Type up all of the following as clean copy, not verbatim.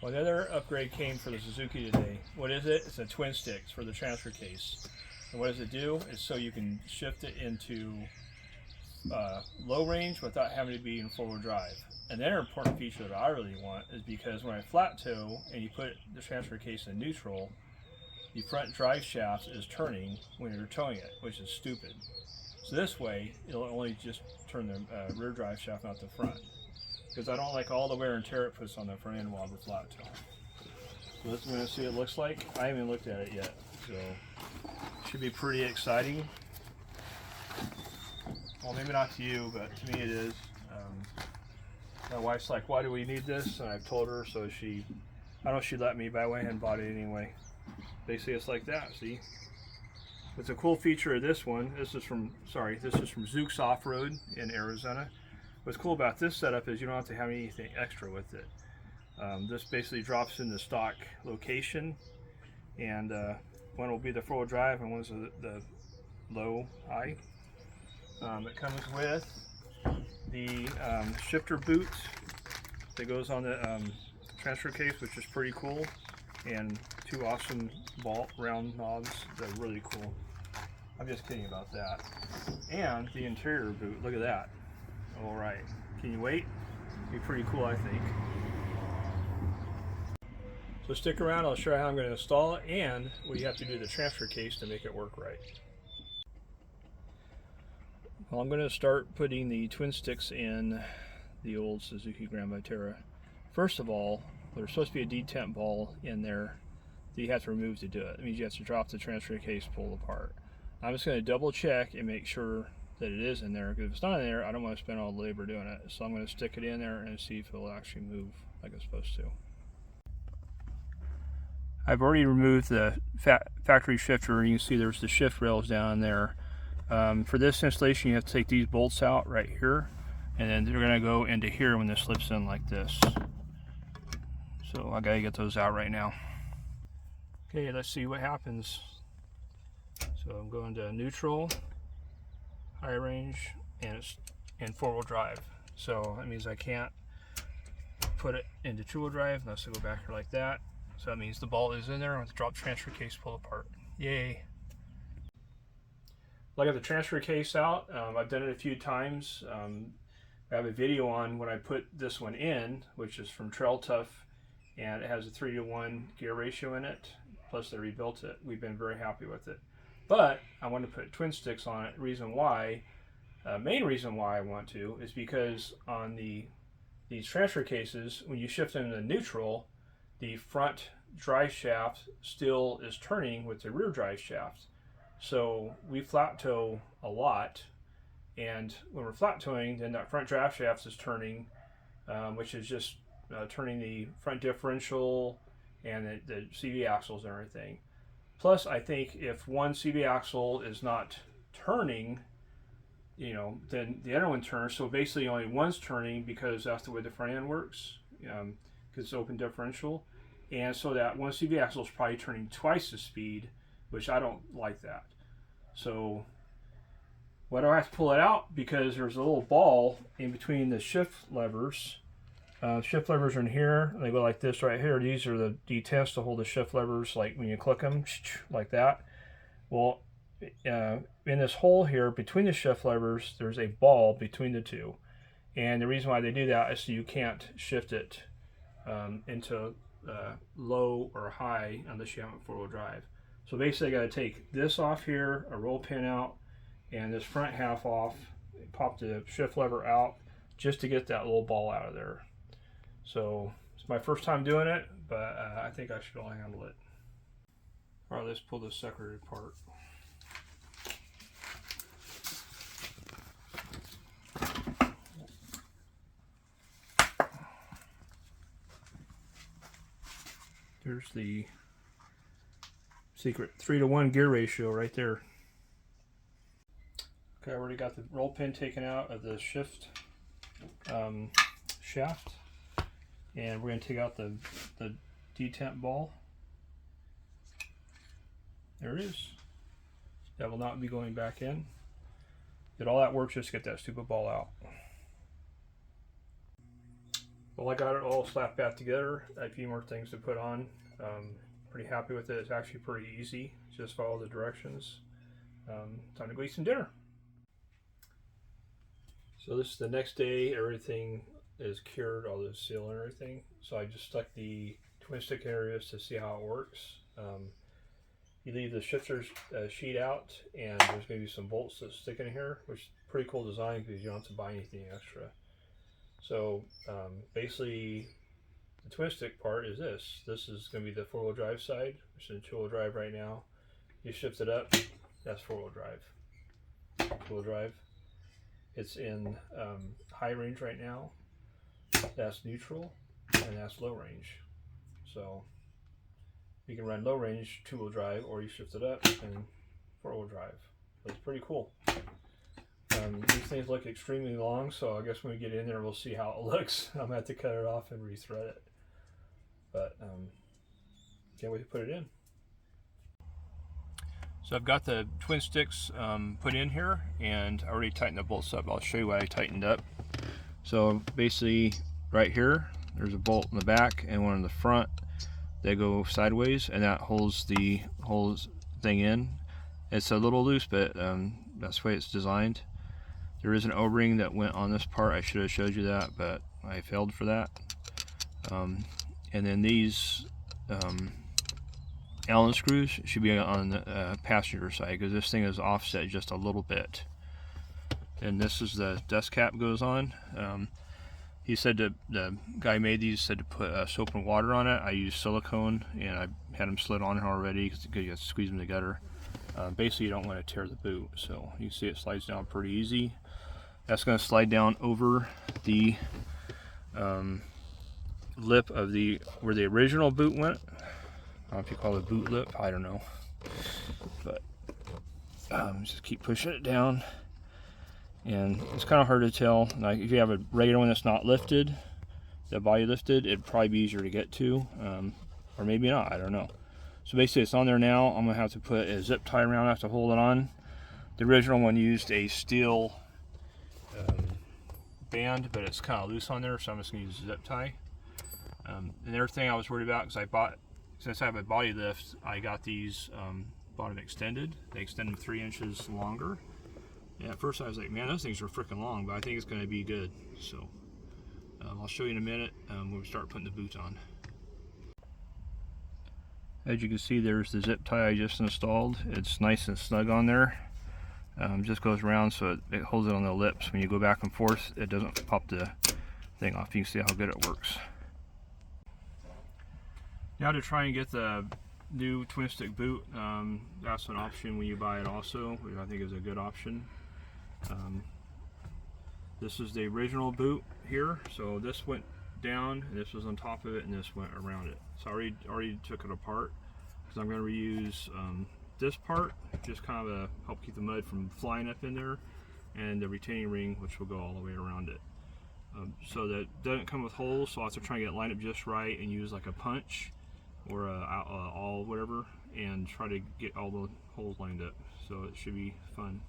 Well, another upgrade came for the Suzuki today. What is it? It's a twin sticks for the transfer case. And what does it do? It's so you can shift it into low range without having to be in four-wheel drive. Another important feature that I really want is because when I flat tow and you put the transfer case in neutral, the front drive shaft is turning when you're towing it, which is stupid. So this way, it'll only just turn the rear drive shaft, not the front. Because I don't like all the wear and tear it puts on the front end while we're flat towing. So let's going to see what it looks like. I haven't looked at it yet, so should be pretty exciting. Well, maybe not to you, but to me it is. My wife's like, "Why do we need this?" And I've told her, so I don't know if she let me, but I went ahead and bought it anyway. Basically, it's like that. See, it's a cool feature of this one. This is from Zuks Off Road in Arizona. What's cool about this setup is you don't have to have anything extra with it. This basically drops in the stock location, and one will be the four-wheel drive and one's the low high. It comes with the shifter boot that goes on the transfer case, which is pretty cool, and two awesome round knobs that are really cool. I'm just kidding about that. And the interior boot, look at that. All right, can you wait? Be pretty cool, I think. So stick around, I'll show you how I'm going to install it and what you have to do to the transfer case to make it work right. Well, I'm going to start putting the twin sticks in the old Suzuki Grand Vitara. First of all, there's supposed to be a detent ball in there that you have to remove to do it. It means you have to drop the transfer case, pull it apart. I'm just going to double check and make sure that it is in there, because if it's not in there, I don't want to spend all the labor doing it. So I'm going to stick it in there and see if it'll actually move like it's supposed to. I've already removed the factory shifter, and you can see there's the shift rails down there. For this installation, you have to take these bolts out right here, and then they're going to go into here when this slips in like this. So I got to get those out right now. Okay, let's see what happens. So I'm going to neutral, high range, and it's in four-wheel drive. So that means I can't put it into two-wheel drive unless I go back here like that. So that means the ball is in there. I'm going to drop transfer case, pull apart. Yay! Well, I got the transfer case out. I've done it a few times. I have a video on when I put this one in, which is from Trail Tough, and it has a 3-to-1 gear ratio in it. Plus they rebuilt it. We've been very happy with it. But I want to put twin sticks on it. Main reason why I want to is because on these transfer cases, when you shift them to neutral, the front drive shaft still is turning with the rear drive shaft. So we flat tow a lot, and when we're flat towing, then that front drive shaft is turning, which is just turning the front differential and the CV axles and everything. Plus, I think if one CV axle is not turning, then the other one turns. So basically only one's turning because that's the way the front end works, because it's open differential. And so that one CV axle is probably turning twice the speed, which I don't like that. So why do I have to pull it out? Because there's a little ball in between the shift levers. Shift levers are in here, and they go like this right here. These are the detents to hold the shift levers, like when you click them, like that. Well, in this hole here between the shift levers, there's a ball between the two. And the reason why they do that is so you can't shift it into low or high unless you have a four-wheel drive. So basically I got to take this off here, a roll pin out, and this front half off, pop the shift lever out just to get that little ball out of there. So it's my first time doing it, but I think I should all handle it. All right, let's pull this sucker apart. There's the secret 3-to-1 gear ratio right there. Okay, I already got the roll pin taken out of the shift shaft, and we're going to take out the detent ball. There it is. That will not be going back in. Did all that work just to get that stupid ball out. Well, I got it all slapped back together. A few more things to put on. Pretty happy with it. It's actually pretty easy. Just follow the directions. Time to go eat some dinner. So this is the next day. Everything is cured, all the seal and everything. So I just stuck the twin stick areas to see how it works. You leave the shifter sheet out, and there's going to be some bolts that stick in here, which is pretty cool design because you don't have to buy anything extra. So basically, the twin stick part is this. This is going to be the four-wheel drive side, which is in two-wheel drive right now. You shift it up, that's four-wheel drive. Two-wheel drive. It's in high range right now. That's neutral, and that's low range. So you can run low range two-wheel drive, or you shift it up and four-wheel drive. It's pretty cool. These things look extremely long, so I guess when we get in there, we'll see how it looks. I'm going to have to cut it off and rethread it. But can't wait to put it in. So I've got the twin sticks put in here, and I already tightened the bolts up. I'll show you what I tightened up. So basically, right here, there's a bolt in the back and one in the front. They go sideways, and that holds the whole thing in. It's a little loose, but that's the way it's designed. There is an O-ring that went on this part. I should have showed you that, but I failed for that. And then these Allen screws should be on the passenger side, because this thing is offset just a little bit. And this is the dust cap goes on. He said that the guy who made these said to put soap and water on it. I used silicone, and I had them slid on here already because you have to squeeze them together. Basically, you don't want to tear the boot. So you can see it slides down pretty easy. That's going to slide down over the lip of where the original boot went. I don't know if you call it boot lip, I don't know. But just keep pushing it down. And it's kind of hard to tell. Like if you have a regular one that's not lifted, the body lifted, it'd probably be easier to get to, or maybe not, I don't know. So basically it's on there now. I'm gonna have to put a zip tie around it to hold it on. The original one used a steel band, but it's kind of loose on there, so I'm just gonna use a zip tie. Another thing I was worried about, because since I have a body lift, I got these bottom extended. They extend them 3 inches longer. Yeah, at first I was like, man, those things are freaking long, but I think it's going to be good. So I'll show you in a minute when we start putting the boots on. As you can see, there's the zip tie I just installed. It's nice and snug on there. Just goes around so it holds it on the lips. When you go back and forth, it doesn't pop the thing off. You can see how good it works. Now to try and get the new twin stick boot, that's an option when you buy it also, which I think is a good option. This is the original boot here, so this went down, and this was on top of it, and this went around it. So I already took it apart, because I'm going to reuse this part, just kind of help keep the mud from flying up in there, and the retaining ring, which will go all the way around it. So that doesn't come with holes, so I have to try and get it lined up just right and use like a punch or a awl, whatever, and try to get all the holes lined up. So it should be fun.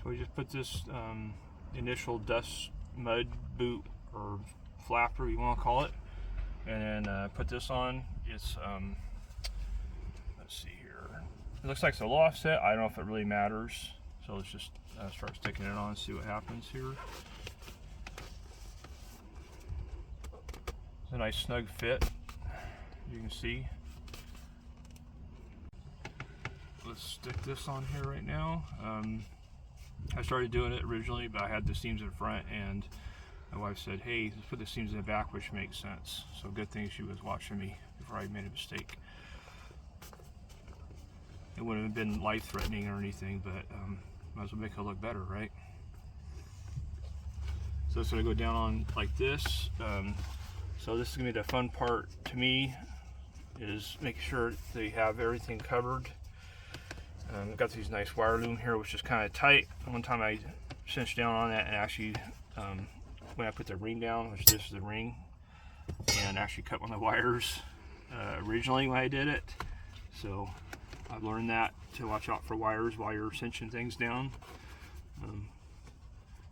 So we just put this initial dust mud boot or flapper, you want to call it, and then put this on. It's let's see here. It looks like it's a low offset. I don't know if it really matters. So let's just start sticking it on and see what happens here. It's a nice snug fit, you can see. Let's stick this on here right now. I started doing it originally, but I had the seams in front, and my wife said, hey, let's put the seams in the back, which makes sense. So good thing she was watching me before I made a mistake. It wouldn't have been life-threatening or anything, but might as well make it look better, right? So it's going to go down on like this. So this is going to be the fun part to me, is making sure they have everything covered. I've got these nice wire loom here, which is kind of tight. One time I cinched down on that, and actually when I put the ring down, which this is the ring, and actually cut one of the wires originally when I did it, So I've learned that to watch out for wires while you're cinching things down.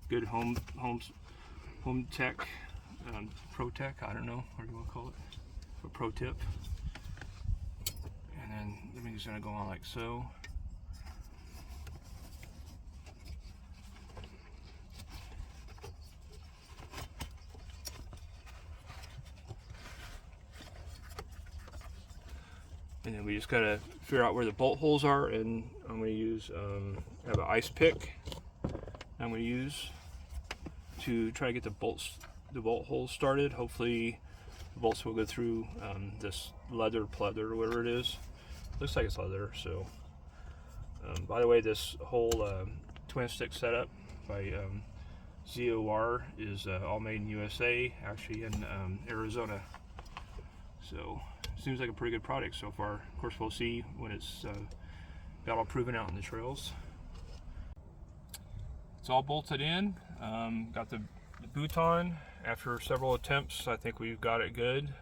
Good home tech, pro tech, I don't know what you want to call it, a pro tip. And then everything's going to go on like so. And then we just gotta figure out where the bolt holes are, and I'm gonna use I have an ice pick I'm gonna use to try to get the bolt holes started. Hopefully the bolts will go through this leather pleather or whatever it is. Looks like it's leather. So by the way, this whole twin stick setup by ZOR is all made in USA, actually in Arizona. So seems like a pretty good product so far. Of course, we'll see when it's got all proven out in the trails. It's all bolted in. Got the boot on. After several attempts, I think we've got it good.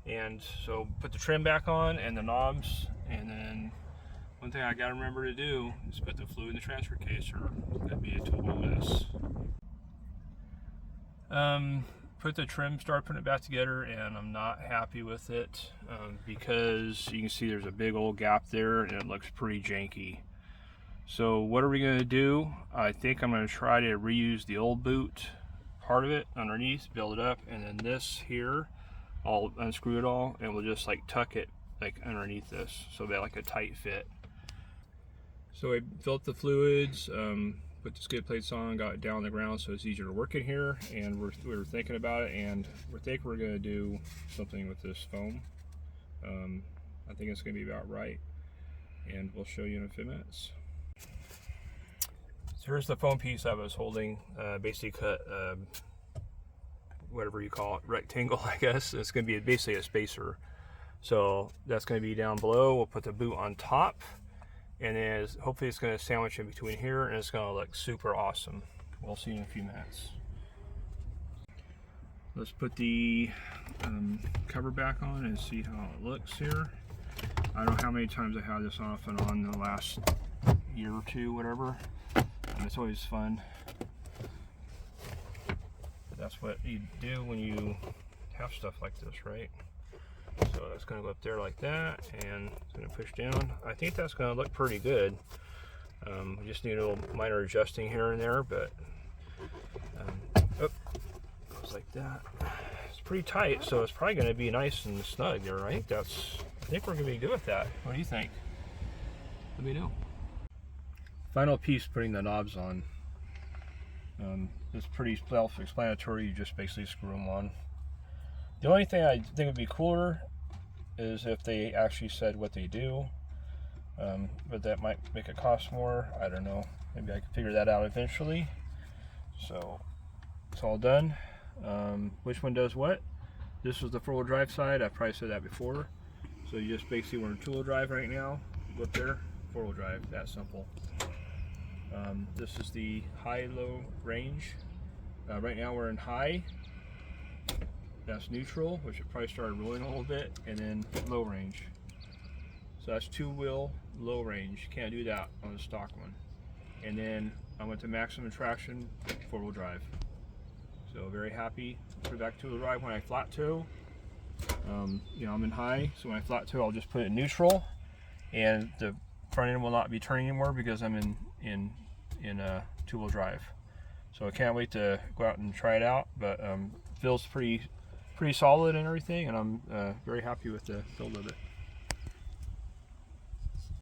And so put the trim back on and the knobs, and then one thing I gotta remember to do is put the fluid in the transfer case, or it's gonna be a total mess. Put the trim, start putting it back together, and I'm not happy with it because you can see there's a big old gap there and it looks pretty janky. So what are we going to do? I think I'm going to try to reuse the old boot part of it underneath, build it up, and then this here, I'll unscrew it all and we'll just like tuck it like underneath this, so that like a tight fit. So I filled the fluids, put the skid plates on, got it down on the ground so it's easier to work in here, and we were thinking about it, and we think we're going to do something with this foam. I think it's going to be about right, and we'll show you in a few minutes. So here's the foam piece I was holding, basically cut whatever you call it, rectangle, I guess. It's going to be basically a spacer. So that's going to be down below. We'll put the boot on top, and then hopefully it's going to sandwich in between here, and it's going to look super awesome. We'll see in a few minutes. Let's put the cover back on and see how it looks here. I don't know how many times I had this off and on the last year or two, whatever. And it's always fun. But that's what you do when you have stuff like this, right? So that's going to go up there like that, and it's going to push down. I think that's going to look pretty good. We just need a little minor adjusting here and there, but goes like that. It's pretty tight, so it's probably going to be nice and snug there, right? I think we're going to be good with that. What do you think? Let me know. Final piece, putting the knobs on. It's pretty self-explanatory. You just basically screw them on. The only thing I think would be cooler is if they actually said what they do, but that might make it cost more. I don't know. Maybe I can figure that out eventually. So it's all done. Which one does what? This was the four-wheel drive side. I've probably said that before. So you just basically, we're in two-wheel drive right now. Go up there, four-wheel drive. That simple. This is the high-low range. Right now we're in high. That's neutral, which it probably started rolling a little bit, and then low range. So that's two-wheel low range. You can't do that on the stock one. And then I went to maximum traction, four-wheel drive. So very happy. Put it back to the drive when I flat toe. You know, I'm in high, so when I flat toe, I'll just put it in neutral, and the front end will not be turning anymore because I'm in two-wheel drive. So I can't wait to go out and try it out, but feels pretty solid and everything, and I'm very happy with the build of it.